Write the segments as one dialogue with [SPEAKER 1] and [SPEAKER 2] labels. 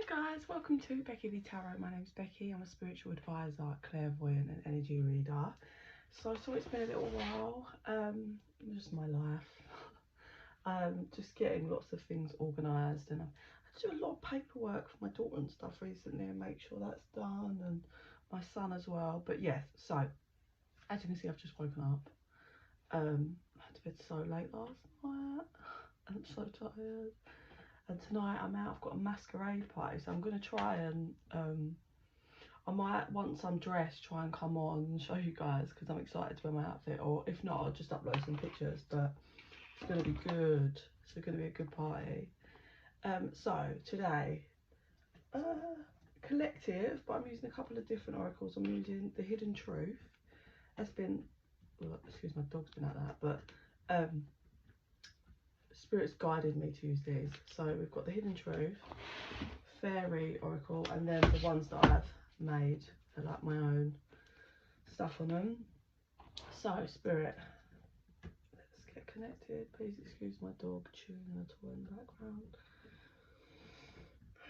[SPEAKER 1] Hi guys, welcome to Becky the Tarot. My name's Becky. I'm a spiritual advisor, clairvoyant and energy reader. So I saw it's been a little while, just my life. Just getting lots of things organised, and I had to do a lot of paperwork for my daughter and stuff recently and make sure that's done, and my son as well. But yes, so as you can see, I've just woken up. I had to bed so late last night. I'm so tired. And tonight I'm out, I've got a masquerade party, so I'm going to try and, I might, once I'm dressed, try and come on and show you guys, because I'm excited to wear my outfit, or if not, I'll just upload some pictures, but it's going to be good. It's going to be a good party. So, today, collective, but I'm using a couple of different oracles. I'm using the Hidden Truth. That's been, well, excuse my dog's been at that, but, Spirit's guided me to use these. So we've got the Hidden Truth, Fairy Oracle, and then the ones that I've made. They're like my own stuff on them. So Spirit, let's get connected. Please excuse my dog chewing a toy in the background.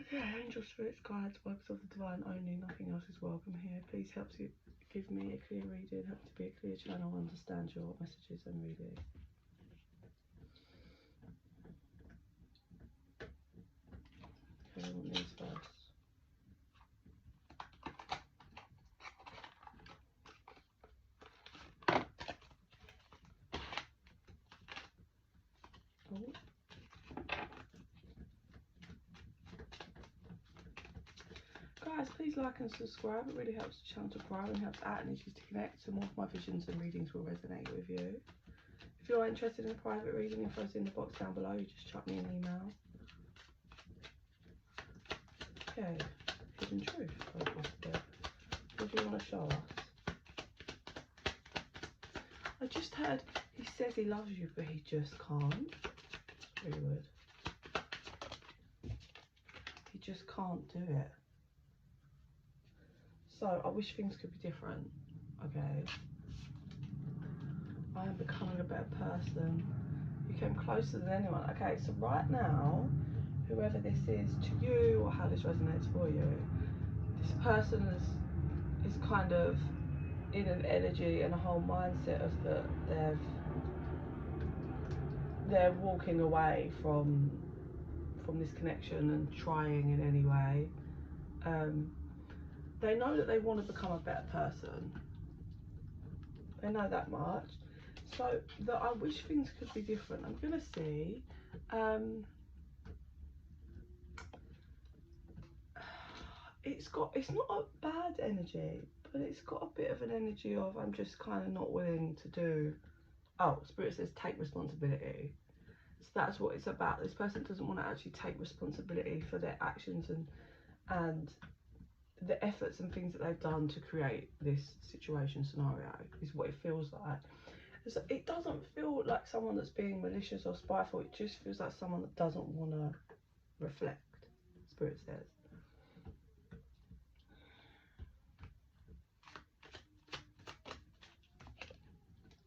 [SPEAKER 1] Okay, angel spirits, guides, works of the divine only, nothing else is welcome here. Please help to give me a clear reading, help to be a clear channel, understand your messages and reading. Okay, I want these first. Oh. Guys, please like and subscribe. It really helps the channel to grow and helps our energies to connect, so more of my visions and readings will resonate with you. If you're interested in a private reading, info's in the box down below. You just chuck me an email. Okay, Hidden Truth. What do you want to show us? I just heard he says he loves you, but he just can't. It's really weird. He just can't do it. So I wish things could be different. Okay. I am becoming a better person. You came closer than anyone. Okay, so right now, whoever this is to you, or how this resonates for you, this person is kind of in an energy and a whole mindset of that they're walking away from this connection and trying in any way. They know that they want to become a better person. They know that much. So that I wish things could be different. I'm gonna see. It's not a bad energy, but it's got a bit of an energy of I'm just kind of not willing to do. Oh, Spirit says take responsibility. So that's what it's about. This person doesn't want to actually take responsibility for their actions and the efforts and things that they've done to create this situation scenario is what it feels like. So it doesn't feel like someone that's being malicious or spiteful. It just feels like someone that doesn't want to reflect, Spirit says.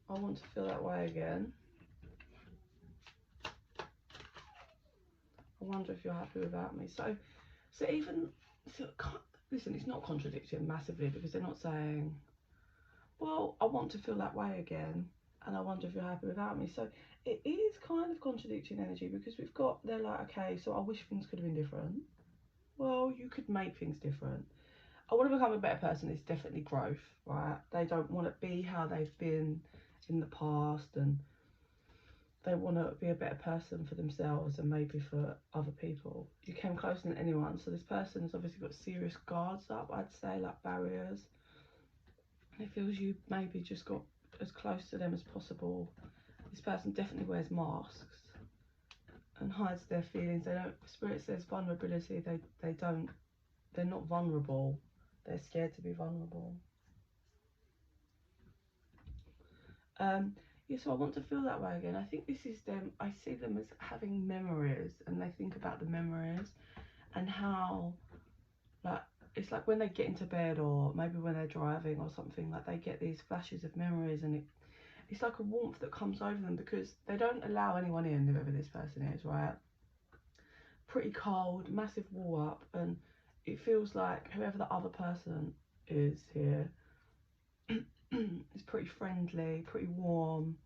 [SPEAKER 1] I want to feel that way again. I wonder if you're happy without me. So even, listen, it's not contradicting massively, because they're not saying, well, I want to feel that way again, and I wonder if you're happy without me. So it is kind of contradicting energy, because they're like, okay, so I wish things could have been different. Well, you could make things different. I want to become a better person. It's definitely growth, right? They don't want to be how they've been in the past, and they want to be a better person for themselves and maybe for other people. You came closer than anyone. So this person has obviously got serious guards up, I'd say, like barriers. It feels you maybe just got as close to them as possible. This person definitely wears masks and hides their feelings. They don't, Spirit says vulnerability, they're not vulnerable. They're scared to be vulnerable. Yeah, so I want to feel that way again. I think this is them. I see them as having memories, and they think about the memories and how, like, it's like when they get into bed, or maybe when they're driving or something, like they get these flashes of memories, and it's like a warmth that comes over them, because they don't allow anyone in, whoever this person is, right? pretty cold, massive wall up, and it feels like whoever the other person is here is pretty friendly, pretty warm,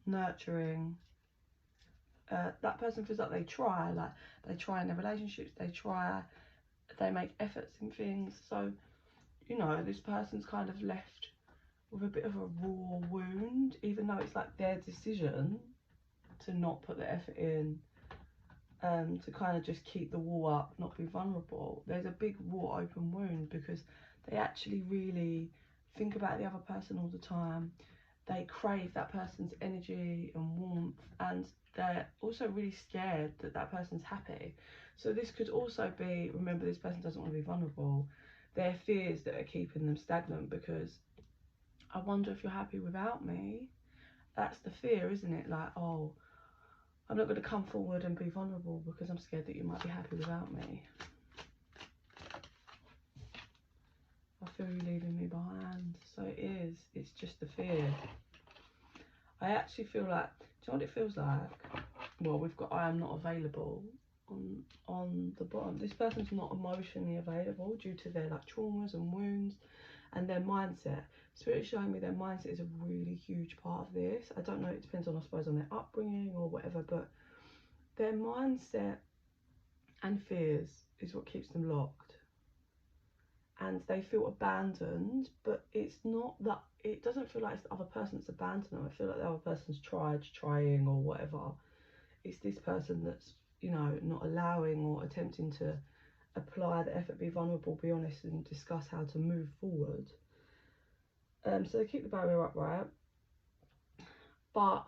[SPEAKER 1] nurturing. That person feels like they try in their relationships, they make efforts in things. So, you know, this person's kind of left with a bit of a raw wound, even though it's like their decision to not put the effort in, to kind of just keep the wall up, not be vulnerable. There's a big raw open wound because they actually really think about the other person all the time. They crave that person's energy and warmth, and they're also really scared that that person's happy. So this could also be, remember, this person doesn't want to be vulnerable. Their fears that are keeping them stagnant, because I wonder if you're happy without me. That's the fear, isn't it? Like, oh, I'm not going to come forward and be vulnerable because I'm scared that you might be happy without me. I feel you leaving me behind. So it is. It's just the fear. I actually feel like, do you know what it feels like? Well, we've got I am not available on the bottom. This person's not emotionally available due to their like traumas and wounds and their mindset. Spirit is showing me their mindset is a really huge part of this. I don't know, it depends on, I suppose, on their upbringing or whatever, but their mindset and fears is what keeps them locked. And they feel abandoned, but it's not that, it doesn't feel like it's the other person that's abandoned them. I feel like the other person's trying or whatever. It's this person that's, you know, not allowing or attempting to apply the effort, be vulnerable, be honest, and discuss how to move forward. So they keep the barrier upright, but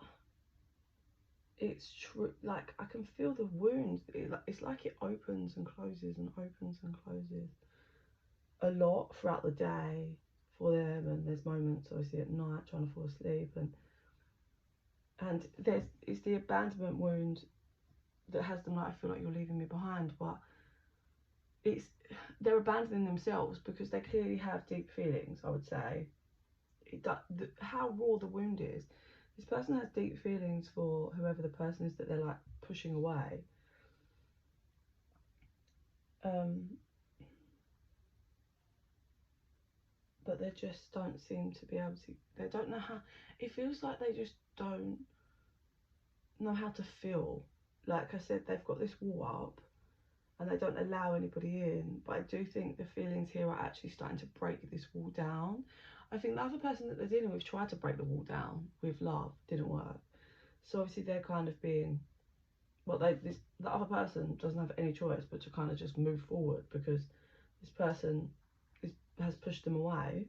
[SPEAKER 1] it's true, like I can feel the wound. It's like it opens and closes and opens and closes a lot throughout the day for them, and there's moments obviously at night trying to fall asleep, and it's the abandonment wound that has them like, I feel like you're leaving me behind, but they're abandoning themselves because they clearly have deep feelings. I would say how raw the wound is. This person has deep feelings for whoever the person is that they're like pushing away. But they just don't seem to be able to, they don't know how, it feels like they just don't know how to feel. Like I said, they've got this wall up and they don't allow anybody in, but I do think the feelings here are actually starting to break this wall down. I think the other person that they're dealing with tried to break the wall down with love, didn't work. So obviously they're kind of being, well, the other person doesn't have any choice but to kind of just move forward because this person has pushed them away.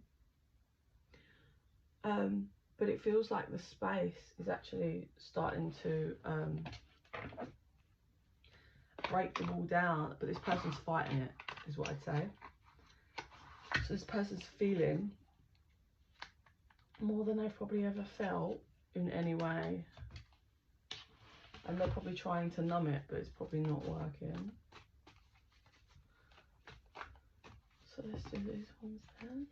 [SPEAKER 1] But it feels like the space is actually starting to break the wall down, but this person's fighting it, is what I'd say. So this person's feeling more than they've probably ever felt in any way, and they're probably trying to numb it, but it's probably not working. So let's do these ones then.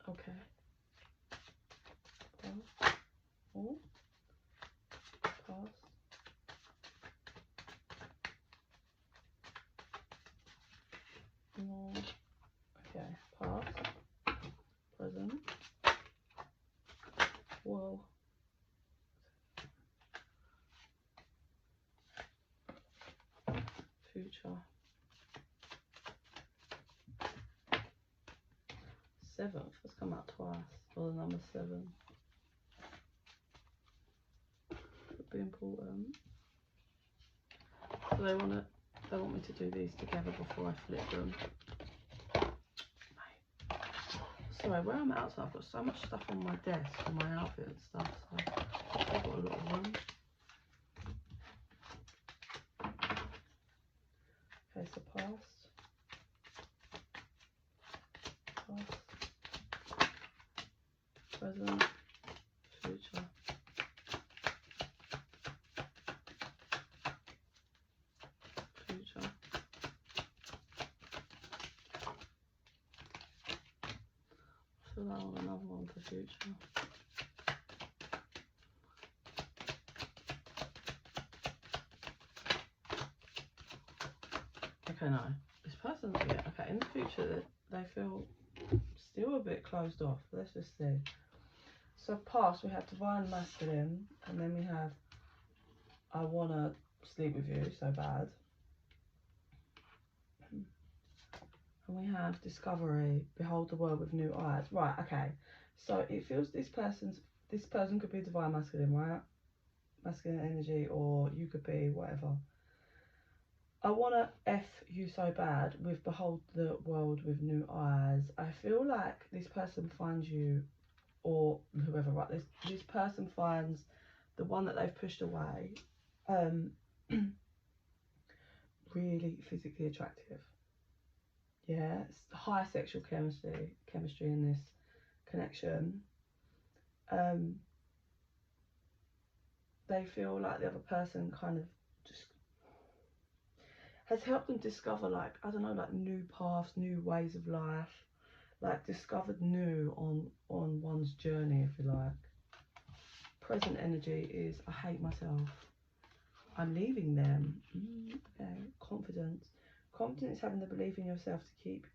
[SPEAKER 1] Okay. Pass. Oh. Pass. No. Okay. Past. Present. Whoa. Future. 7th. Let's come out twice for the number 7. Could be important. So they want me to do these together before I flip them. Sorry, where I'm outside, I've got so much stuff on my desk for my outfit and stuff, so I've got a lot of room. Okay, so past, present, future. Future. Fill that on another one for future. Okay, no. This person's, yeah, okay, in the future, they feel still a bit closed off. Let's just see. So past, we have divine masculine, and then we have I want to sleep with you so bad. And we have discovery, behold the world with new eyes. Right, okay. So it feels this person could be divine masculine, right? Masculine energy, or you could be whatever. I want to F you so bad with behold the world with new eyes. I feel like this person finds you, or whoever, right? This person finds the one that they've pushed away really physically attractive. Yeah, it's high sexual chemistry in this connection. They feel like the other person kind of just has helped them discover, like, I don't know, like new paths, new ways of life, like discovered new on one's journey, if you like. Present energy is I hate myself. I'm leaving them. Okay, confidence. Confidence, having the belief in yourself to keep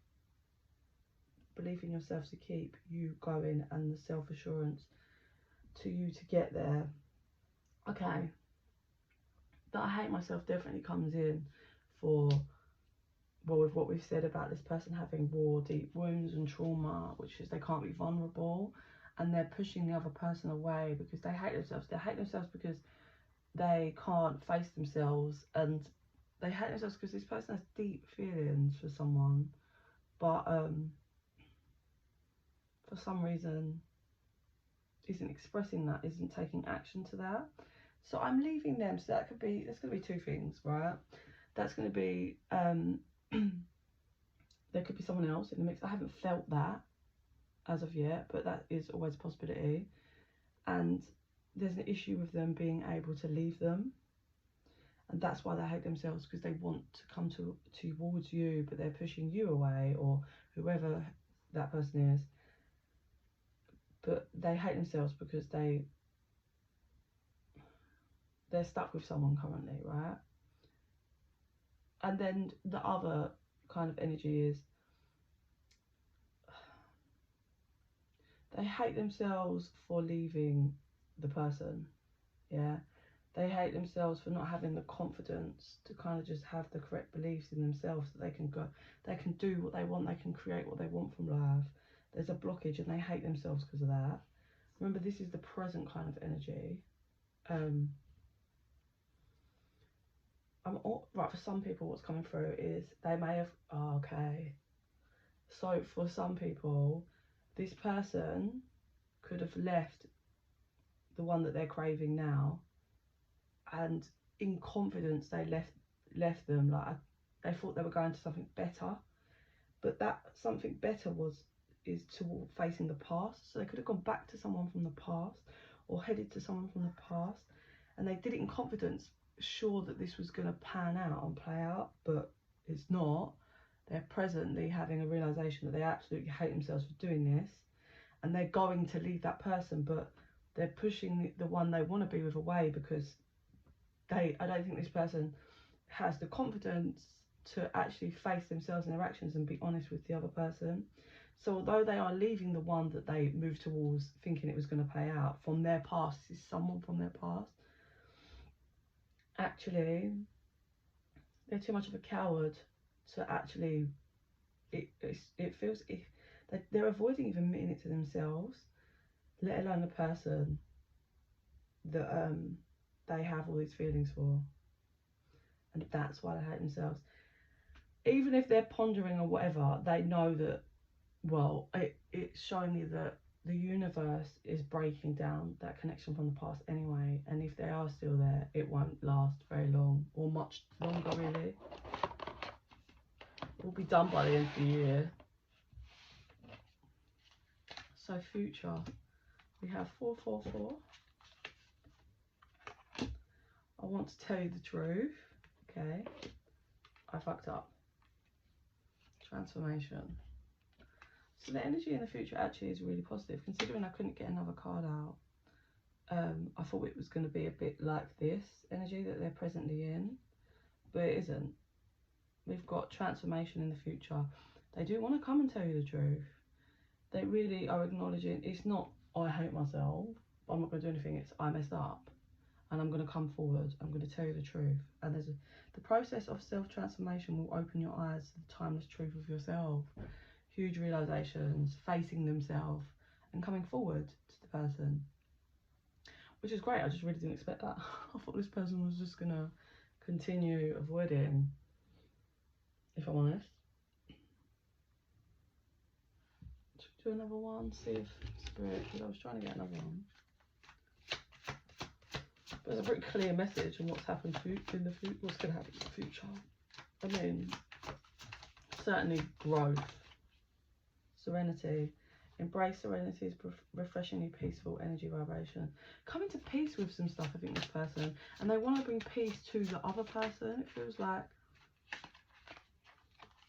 [SPEAKER 1] you going, and the self-assurance to you to get there. Okay, that I hate myself definitely comes in for, well, with what we've said about this person having raw, deep wounds and trauma, which is they can't be vulnerable, and they're pushing the other person away because they hate themselves. They hate themselves because they can't face themselves, and they hate themselves because this person has deep feelings for someone, but for some reason isn't expressing that, isn't taking action to that. So I'm leaving them. So that's going to be two things, right? That's going to be there could be someone else in the mix. I haven't felt that as of yet, but that is always a possibility. And there's an issue with them being able to leave them, and that's why they hate themselves, because they want to come towards you, but they're pushing you away, or whoever that person is. But they hate themselves because they're stuck with someone currently, right? And then the other kind of energy is they hate themselves for leaving the person. Yeah, they hate themselves for not having the confidence to kind of just have the correct beliefs in themselves, that they can do what they want, they can create what they want from life. There's a blockage, and they hate themselves because of that. Remember, this is the present kind of energy. Right, for some people what's coming through is they may have, okay, so for some people this person could have left the one that they're craving now, and in confidence they left them, like they thought they were going to something better, but that something better is toward facing the past. So they could have gone back to someone from the past, or headed to someone from the past, and they did it in confidence, sure that this was going to pan out and play out, but it's not. They're presently having a realization that they absolutely hate themselves for doing this, and they're going to leave that person, but they're pushing the one they want to be with away, because I don't think this person has the confidence to actually face themselves and their actions and be honest with the other person. So although they are leaving the one that they moved towards thinking it was going to pay out from their past, this is someone from their past, actually they're too much of a coward to actually, it feels, if they're avoiding even admitting it to themselves, let alone the person that they have all these feelings for, and that's why they hate themselves. Even if they're pondering or whatever, they know that, well, it's showing me that the universe is breaking down that connection from the past anyway, and if they are still there, it won't last very long, or much longer really. It will be done by the end of the year. So future, we have 444. I want to tell you the truth. Okay, I fucked up. Transformation. So the energy in the future actually is really positive, considering I couldn't get another card out. I thought it was going to be a bit like this energy that they're presently in, but it isn't. we've got transformation in the future. They do want to come and tell you the truth. They really are acknowledging it's not I hate myself, but I'm not going to do anything. It's I messed up, and I'm going to come forward. I'm going to tell you the truth. And the process of self-transformation will open your eyes to the timeless truth of yourself. Huge realizations, facing themselves, and coming forward to the person, which is great. I just really didn't expect that. I thought this person was just going to continue avoiding, if I'm honest. Do another one, see if Spirit, because I was trying to get another one. But there's a pretty clear message on what's happened in the future, what's going to happen in the future. I mean, certainly growth, serenity. Embrace serenity is refreshingly peaceful energy vibration. Coming to peace with some stuff, I think, this person. And they want to bring peace to the other person. It feels like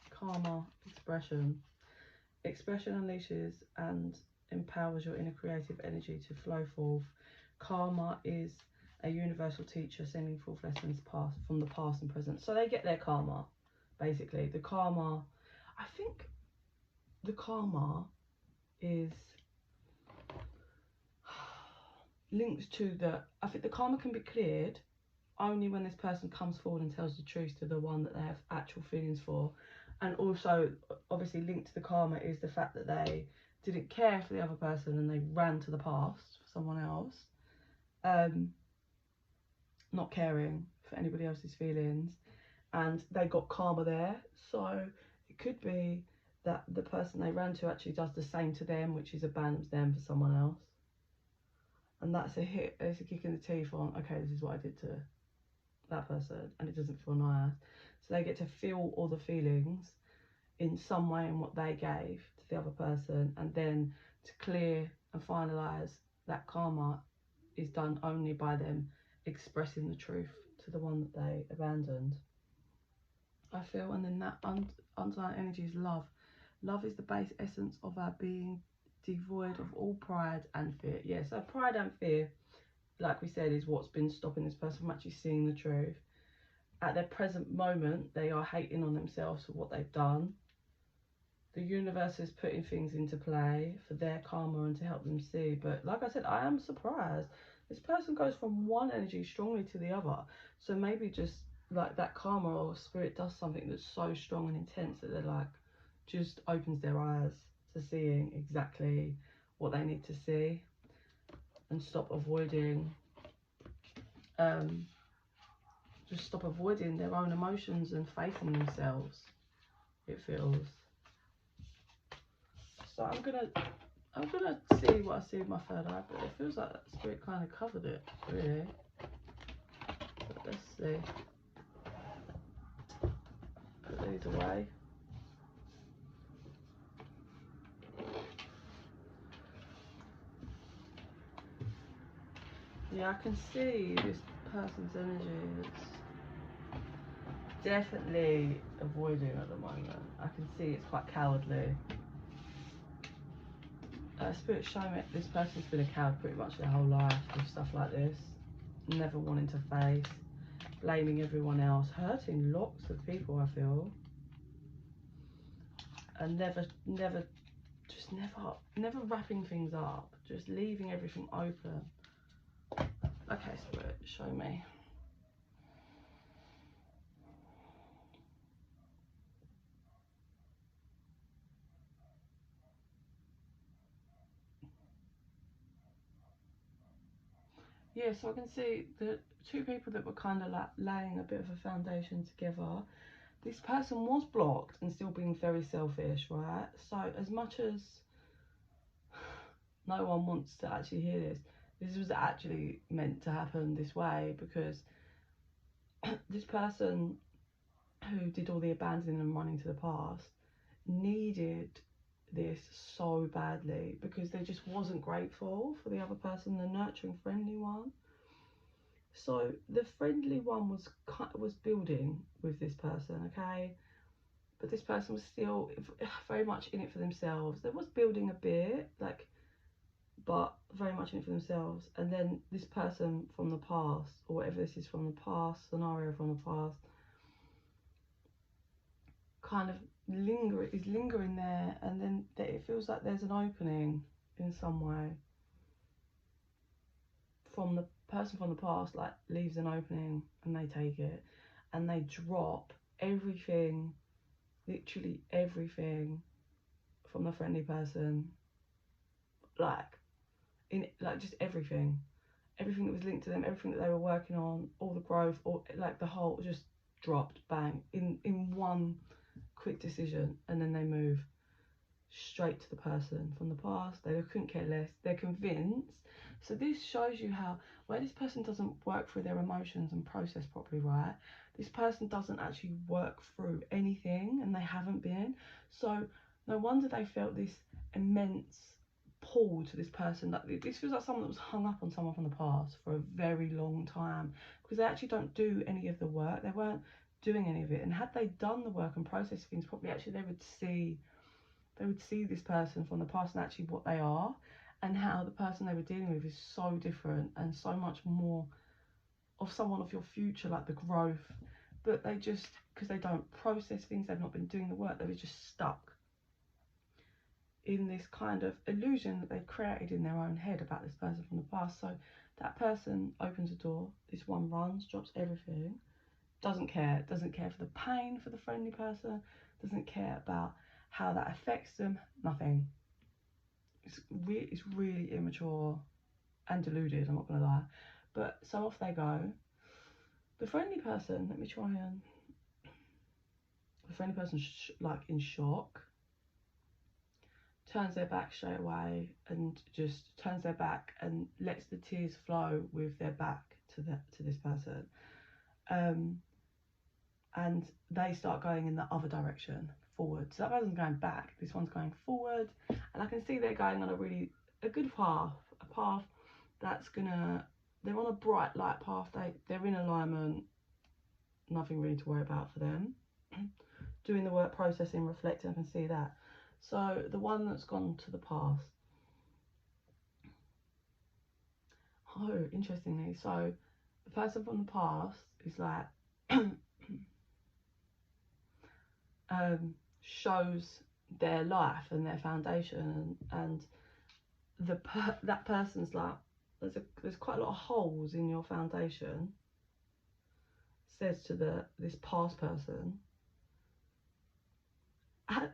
[SPEAKER 1] karma, expression. Expression unleashes and empowers your inner creative energy to flow forth. Karma is a universal teacher sending forth lessons from the past and present. So they get their karma, basically. The karma, I think the karma is linked to I think the karma can be cleared only when this person comes forward and tells the truth to the one that they have actual feelings for. And also, obviously, linked to the karma is the fact that they didn't care for the other person and they ran to the past for someone else. Not caring for anybody else's feelings. And they got karma there. So it could be that the person they ran to actually does the same to them, which is abandons them for someone else. And that's it's a kick in the teeth on, okay, this is what I did to that person, and it doesn't feel nice. So they get to feel all the feelings in some way in what they gave to the other person, and then to clear and finalise that karma is done only by them expressing the truth to the one that they abandoned, I feel. And then that underlying energy is love. Love is the base essence of our being, devoid of all pride and fear. Yeah, so pride and fear, like we said, is what's been stopping this person from actually seeing the truth. At their present moment, they are hating on themselves for what they've done. The universe is putting things into play for their karma and to help them see. But like I said, I am surprised. This person goes from one energy strongly to the other. So maybe just like that karma or spirit does something that's so strong and intense that they're like, just opens their eyes to seeing exactly what they need to see and stop avoiding just stop avoiding their own emotions and facing themselves, it feels. So I'm gonna see what I see with my third eye, but it feels like that spirit kind of covered it, really. But let's see. Put these away. Yeah, I can see this person's energy is definitely avoiding at the moment. I can see it's quite cowardly. Spirit show me this person's been a coward pretty much their whole life with stuff like this. Never wanting to face, blaming everyone else, hurting lots of people, I feel. And never wrapping things up, just leaving everything open. Okay, Spirit, show me. Yeah, so I can see the two people that were kind of like laying a bit of a foundation together. This person was blocked and still being very selfish, right? So as much as no one wants to actually hear this, this was actually meant to happen this way, because this person who did all the abandoning and running to the past needed this so badly, because they just wasn't grateful for the other person, the nurturing, friendly one. So the friendly one was building with this person, okay, but this person was still very much in it for themselves. There was building a bit, like, but very much in it for themselves. And then this person from the past, or whatever this is from the past, scenario from the past, kind of lingering there, and then it feels like there's an opening in some way from the person from the past, like leaves an opening and they take it and they drop everything, literally everything from the friendly person, like just everything that was linked to them, everything that they were working on, all the growth, all like the whole just dropped, bang, in one quick decision, and then they move straight to the person from the past. They couldn't care less, they're convinced. So this shows you how, where this person doesn't work through their emotions and process properly, right, this person doesn't actually work through anything, and they haven't been. So no wonder they felt this immense pull to this person. Like this feels like someone that was hung up on someone from the past for a very long time, because they actually don't do any of the work. They weren't doing any of it, and had they done the work and processed things properly, actually they would see this person from the past and actually what they are, and how the person they were dealing with is so different and so much more of someone of your future, like the growth. But they just, because they don't process things, they've not been doing the work, they were just stuck in this kind of illusion that they created in their own head about this person from the past. So that person opens a door, this one runs, drops everything, doesn't care for the pain for the friendly person, doesn't care about how that affects them, nothing. It's really immature and deluded, I'm not gonna lie. But so off they go. The friendly person, let me try and, the friendly person like in shock, turns their back straight away and just turns their back and lets the tears flow with their back to this person, and they start going in the other direction, forward. So that person's going back, this one's going forward, and I can see they're going on a good path, a path that's gonna, they're on a bright light path, they're in alignment, nothing really to worry about for them. Doing the work, processing, reflecting, I can see that. So the one that's gone to the past, oh, interestingly, so the person from the past is like shows their life and their foundation, and that person's like, there's quite a lot of holes in your foundation, says to this past person, and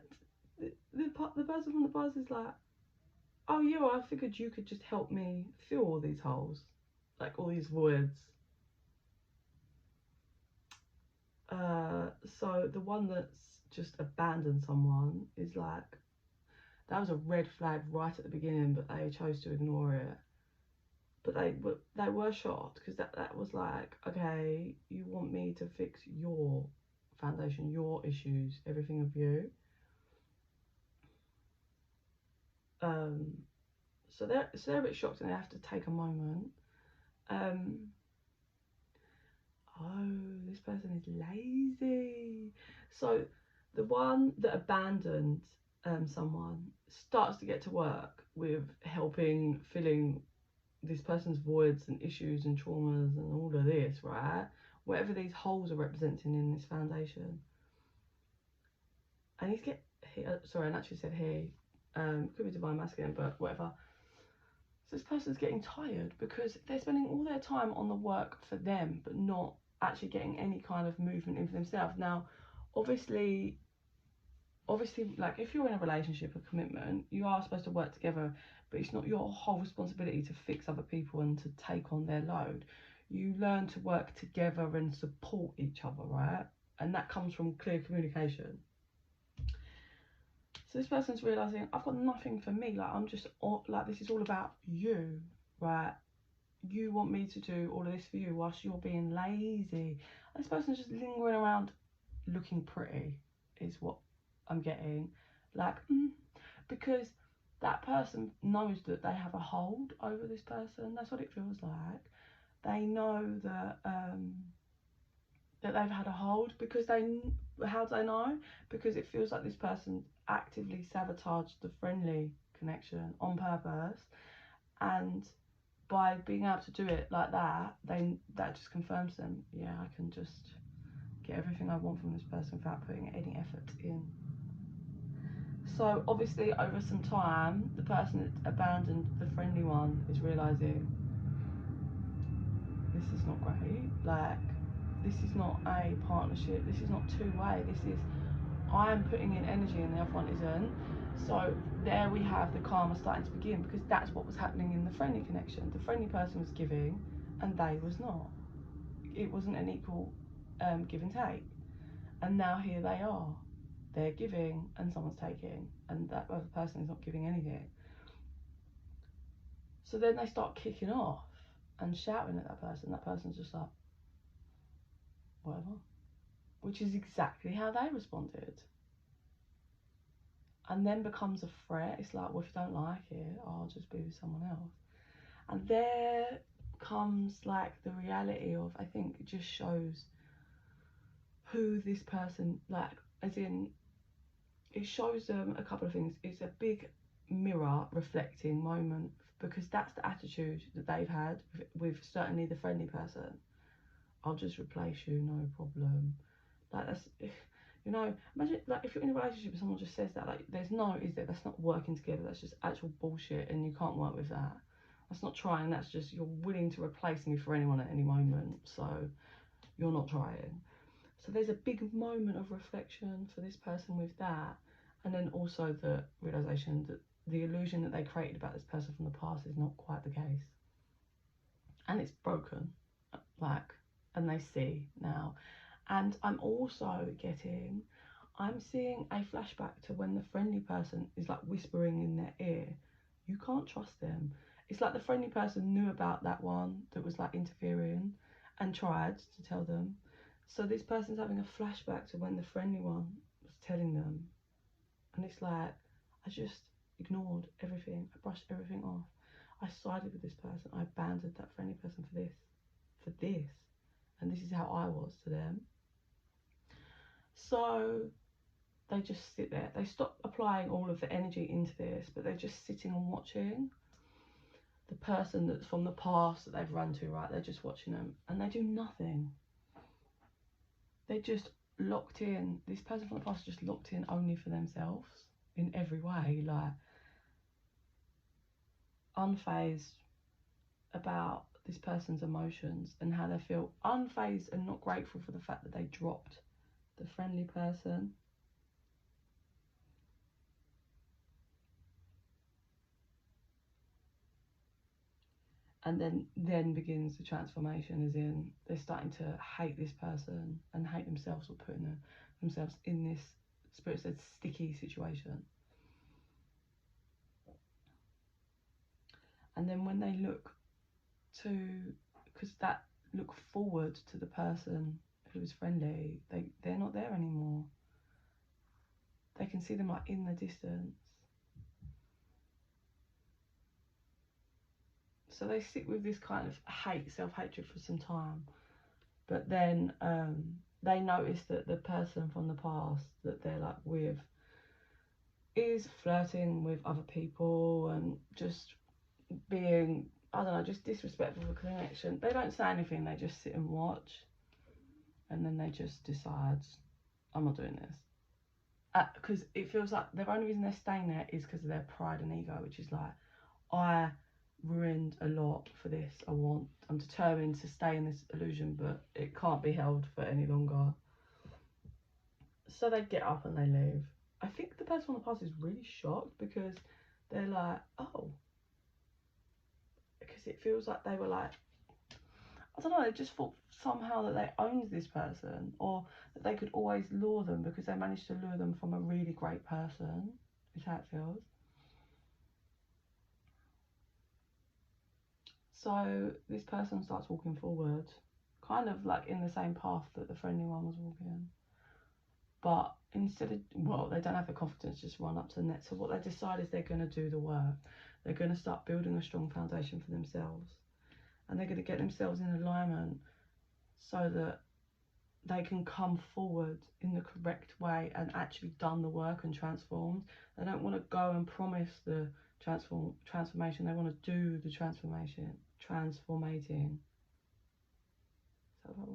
[SPEAKER 1] the person from the past is like, oh yeah, well, I figured you could just help me fill all these holes, like all these voids. So the one that's just abandoned someone is like, that was a red flag right at the beginning, but they chose to ignore it. But they were shocked, because that was like, okay, you want me to fix your foundation, your issues, everything of you. So they're a bit shocked, and they have to take a moment. Oh, this person is lazy. So the one that abandoned someone starts to get to work with filling this person's voids and issues and traumas and all of this, right? Whatever these holes are representing in this foundation. And sorry, I naturally said he. Could be divine masculine, but whatever. So this person's getting tired because they're spending all their time on the work for them, but not actually getting any kind of movement in for themselves. Now, obviously, like if you're in a relationship, a commitment, you are supposed to work together, but it's not your whole responsibility to fix other people and to take on their load. You learn to work together and support each other, right? And that comes from clear communication. So this person's realising, I've got nothing for me, like I'm just, like this is all about you, right? You want me to do all of this for you whilst you're being lazy. This person's just lingering around looking pretty, is what I'm getting. Like, because that person knows that they have a hold over this person. That's what it feels like. They know that that they've had a hold, because how do they know? Because it feels like this person actively sabotaged the friendly connection on purpose, and by being able to do it like that, that just confirms them, yeah, I can just get everything I want from this person without putting any effort in. So obviously over some time, the person that abandoned the friendly one is realising this is not great. Like, this is not a partnership, this is not two-way, this is, I'm putting in energy and the other one isn't. So there we have the karma starting to begin, because that's what was happening in the friendly connection. The friendly person was giving and they was not. It wasn't an equal give and take. And now here they are. They're giving and someone's taking, and that other person is not giving anything. So then they start kicking off and shouting at that person. That person's just like, whatever. Which is exactly how they responded. And then becomes a threat. It's like, well, if you don't like it, I'll just be with someone else. And there comes like the reality of, I think it just shows who this person, like, as in, it shows them a couple of things. It's a big mirror reflecting moment, because that's the attitude that they've had with certainly the friendly person. I'll just replace you, no problem. Like, that's, you know, imagine like if you're in a relationship and someone just says that, like, there's no, is there? That's not working together. That's just actual bullshit, and you can't work with that. That's not trying. That's just, you're willing to replace me for anyone at any moment, so you're not trying. So there's a big moment of reflection for this person with that, and then also the realization that the illusion that they created about this person from the past is not quite the case, and it's broken, like, and they see now. And I'm seeing a flashback to when the friendly person is like whispering in their ear, you can't trust them. It's like the friendly person knew about that one that was like interfering and tried to tell them. So this person's having a flashback to when the friendly one was telling them. And it's like, I just ignored everything. I brushed everything off. I sided with this person. I abandoned that friendly person for this. And this is how I was to them. So they just sit there. They stop applying all of the energy into this, but they're just sitting and watching the person that's from the past that they've run to, right? They're just watching them and they do nothing. They just locked in. This person from the past just locked in only for themselves in every way, like unfazed about this person's emotions and how they feel, unfazed and not grateful for the fact that they dropped the friendly person. And then begins the transformation, as in they're starting to hate this person and hate themselves for putting themselves in this, Spirit said, sticky situation. And then when they look to, because that look forward to the person who was friendly, they're not there anymore. They can see them like in the distance. So they sit with this kind of self-hatred for some time, but then they notice that the person from the past that they're like with is flirting with other people and just being, I don't know, just disrespectful for connection. They don't say anything, they just sit and watch, and then they just decide, I'm not doing this. Because it feels like the only reason they're staying there is because of their pride and ego, which is like, I ruined a lot for this. I'm determined to stay in this illusion, but it can't be held for any longer. So they get up and they leave. I think the person on the past is really shocked, because they're like, oh, because it feels like they were like, I don't know, they just thought somehow that they owned this person, or that they could always lure them because they managed to lure them from a really great person, is how it feels. So this person starts walking forward, kind of like in the same path that the friendly one was walking. But instead of, well, they don't have the confidence to just run up to the net. So what they decide is they're going to do the work. They're going to start building a strong foundation for themselves. And they're going to get themselves in alignment so that they can come forward in the correct way and actually done the work and transformed. They don't want to go and promise the transformation. They want to do the transformation. Transformating. Is that the right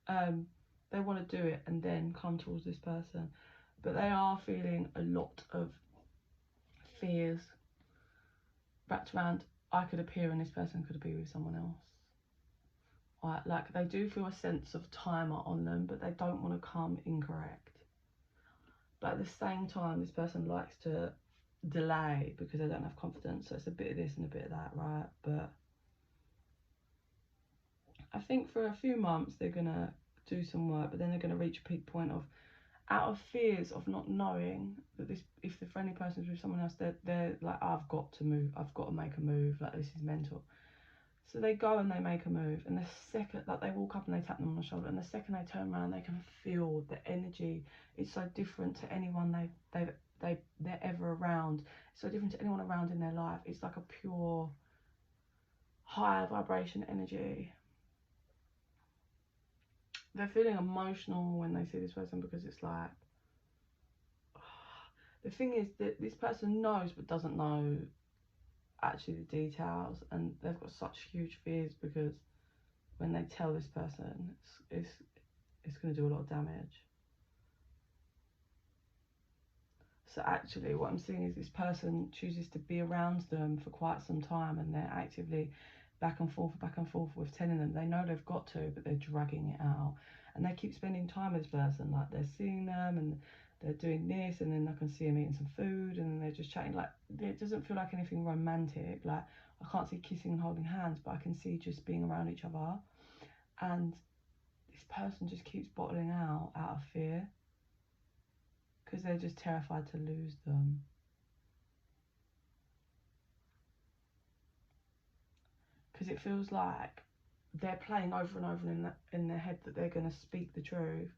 [SPEAKER 1] word? they want to do it and then come towards this person. But they are feeling a lot of fears wrapped around, I could appear and this person could be with someone else. Like they do feel a sense of timer on them, but they don't want to come incorrect. But at the same time, this person likes to delay because they don't have confidence. So it's a bit of this and a bit of that, right? But I think for a few months they're gonna do some work, but then they're gonna reach a peak point of, out of fears of not knowing that this, if the friendly person's with someone else, they're like, I've got to move, I've got to make a move, like this is mental. So they go and they make a move, and the second, like they walk up and they tap them on the shoulder, and the second they turn around, they can feel the energy. It's so different to anyone they're ever around. It's so different to anyone around in their life. It's like a pure, higher vibration energy. They're feeling emotional when they see this person because it's like, the thing is that this person knows but doesn't know actually the details, and they've got such huge fears because when they tell this person, it's going to do a lot of damage. So actually what I'm seeing is this person chooses to be around them for quite some time, and they're actively back and forth with telling them. They know they've got to, but they're dragging it out, and they keep spending time with this person. Like they're seeing them and they're doing this, and then I can see them eating some food, and then they're just chatting. Like it doesn't feel like anything romantic. Like I can't see kissing and holding hands, but I can see just being around each other. And this person just keeps bottling out of fear because they're just terrified to lose them. Because it feels like they're playing over and over in their head that they're going to speak the truth,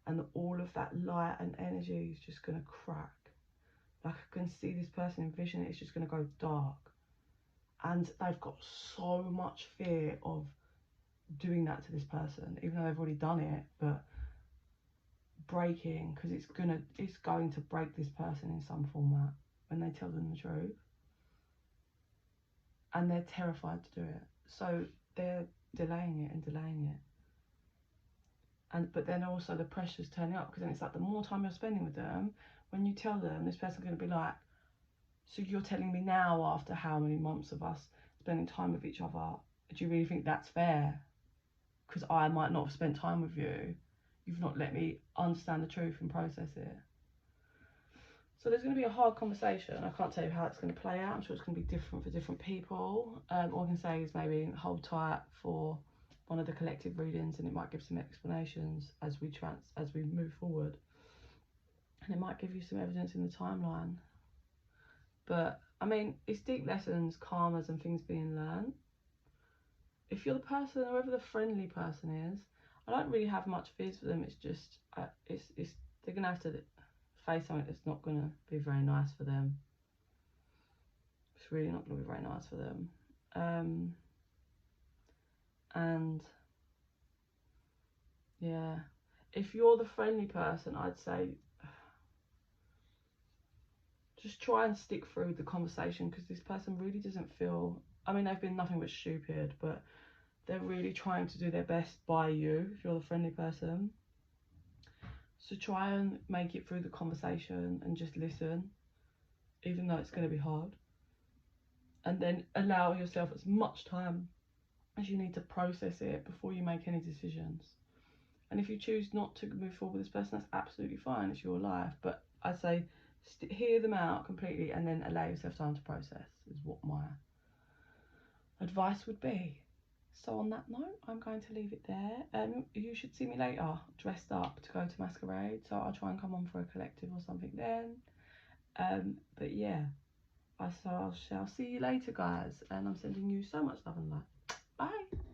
[SPEAKER 1] and all of that light and energy is just going to crack. Like I can see this person envision it, it's just going to go dark. And they've got so much fear of doing that to this person, even though they've already done it, but breaking, because it's going to break this person in some format when they tell them the truth. And they're terrified to do it. So they're delaying it. But then also the pressure's turning up, because then it's like the more time you're spending with them, when you tell them, this person's going to be like, so you're telling me now after how many months of us spending time with each other, do you really think that's fair? Because I might not have spent time with you. You've not let me understand the truth and process it. So there's going to be a hard conversation. I can't tell you how it's going to play out. I'm sure it's going to be different for different people. All I can say is maybe hold tight for one of the collective readings, and it might give some explanations as we move forward, and it might give you some evidence in the timeline. But I mean, it's deep lessons, karmas, and things being learned. If you're the person, whoever the friendly person is, I don't really have much fears for them. It's just they're gonna have to face something that's not gonna be very nice for them. It's really not gonna be very nice for them. And yeah, if you're the friendly person, I'd say just try and stick through the conversation, because this person really doesn't feel, I mean, they've been nothing but stupid, but they're really trying to do their best by you if you're the friendly person. So try and make it through the conversation and just listen, even though it's going to be hard. And then allow yourself as much time as you need to process it before you make any decisions. And if you choose not to move forward with this person, that's absolutely fine. It's your life. But I'd say hear them out completely and then allow yourself time to process is what my advice would be. So on that note, I'm going to leave it there. You should see me later dressed up to go to masquerade, so I'll try and come on for a collective or something then. But yeah, I shall see you later, guys, and I'm sending you so much love and light. Bye.